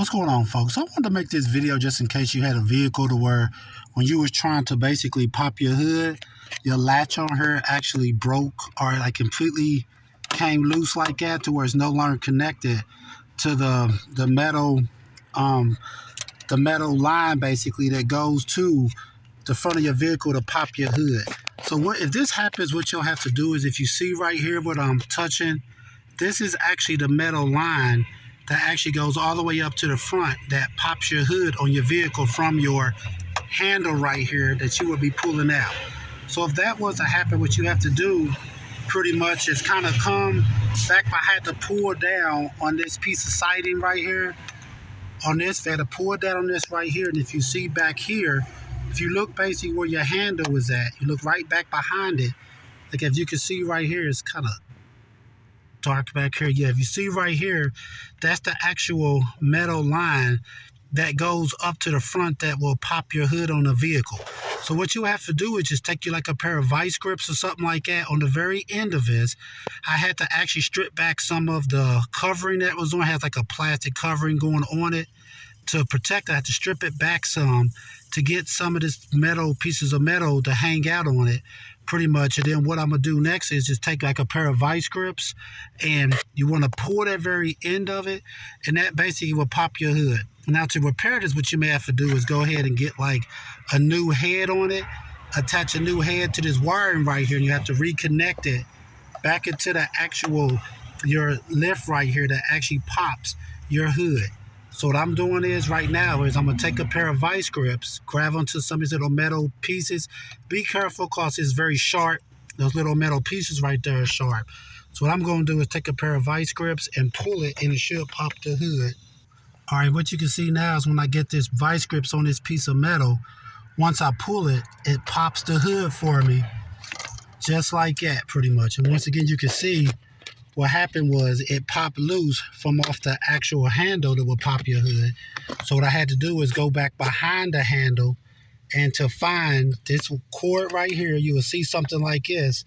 What's going on, folks? I wanted to make this video just in case you had a vehicle to where when you was trying to basically pop your hood, your latch on her actually broke or like completely came loose like that to where it's no longer connected to the metal line basically that goes to the front of your vehicle to pop your hood. So if this happens, what you'll have to do is, if you see right here what I'm touching, this is actually the metal line that actually goes all the way up to the front that pops your hood on your vehicle from your handle right here that you will be pulling out. So if that was to happen, what you have to do pretty much is kind of come back. I had to pull down on this piece of siding right here. On this, I had to pull down on this right here. And if you see back here, if you look basically where your handle is at, you look right back behind it. Like if you can see right here, it's kind of dark back here. Yeah, if you see right here, that's the actual metal line that goes up to the front that will pop your hood on the vehicle. So what you have to do is just take you like a pair of vice grips or something like that. On the very end of this, I had to actually strip back some of the covering that was on. It has like a plastic covering going on it to protect it. I had to strip it back some to get some of this metal, pieces of metal to hang out on it pretty much. And then what I'm gonna do next is just take like a pair of vice grips, and you want to pull that very end of it, and that basically will pop your hood. Now to repair this, what you may have to do is go ahead and get like a new head on it, attach a new head to this wiring right here, and you have to reconnect it back into the actual, your lift right here that actually pops your hood. So what I'm doing is right now is I'm going to take a pair of vice grips, grab onto some of these little metal pieces. Be careful because it's very sharp. Those little metal pieces right there are sharp. So what I'm going to do is take a pair of vice grips and pull it, and it should pop the hood. All right, what you can see now is when I get this vice grips on this piece of metal, once I pull it, it pops the hood for me, just like that pretty much. And once again, you can see what happened was it popped loose from off the actual handle that would pop your hood. So what I had to do is go back behind the handle, and to find this cord right here, you will see something like this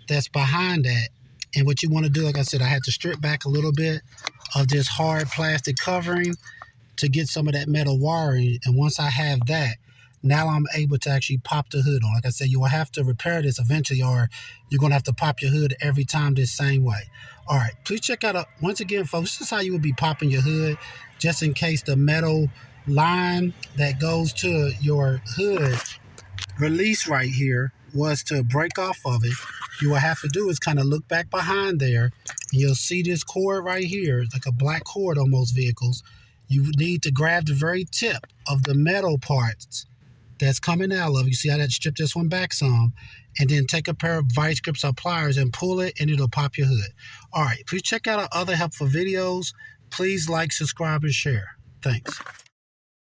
that's behind that. And what you want to do, like I said, I had to strip back a little bit of this hard plastic covering to get some of that metal wiring. And once I have that, now I'm able to actually pop the hood on. Like I said, you will have to repair this eventually, or you're going to have to pop your hood every time this same way. All right, please check out, once again, folks, this is how you would be popping your hood, just in case the metal line that goes to your hood release right here was to break off of it. You will have to do is kind of look back behind there, and you'll see this cord right here. It's like a black cord on most vehicles. You need to grab the very tip of the metal parts that's coming out of it. You see how that strip this one back some, and then take a pair of vice grips or pliers and pull it, and it'll pop your hood. All right, please check out our other helpful videos. Please like, subscribe, and share. Thanks.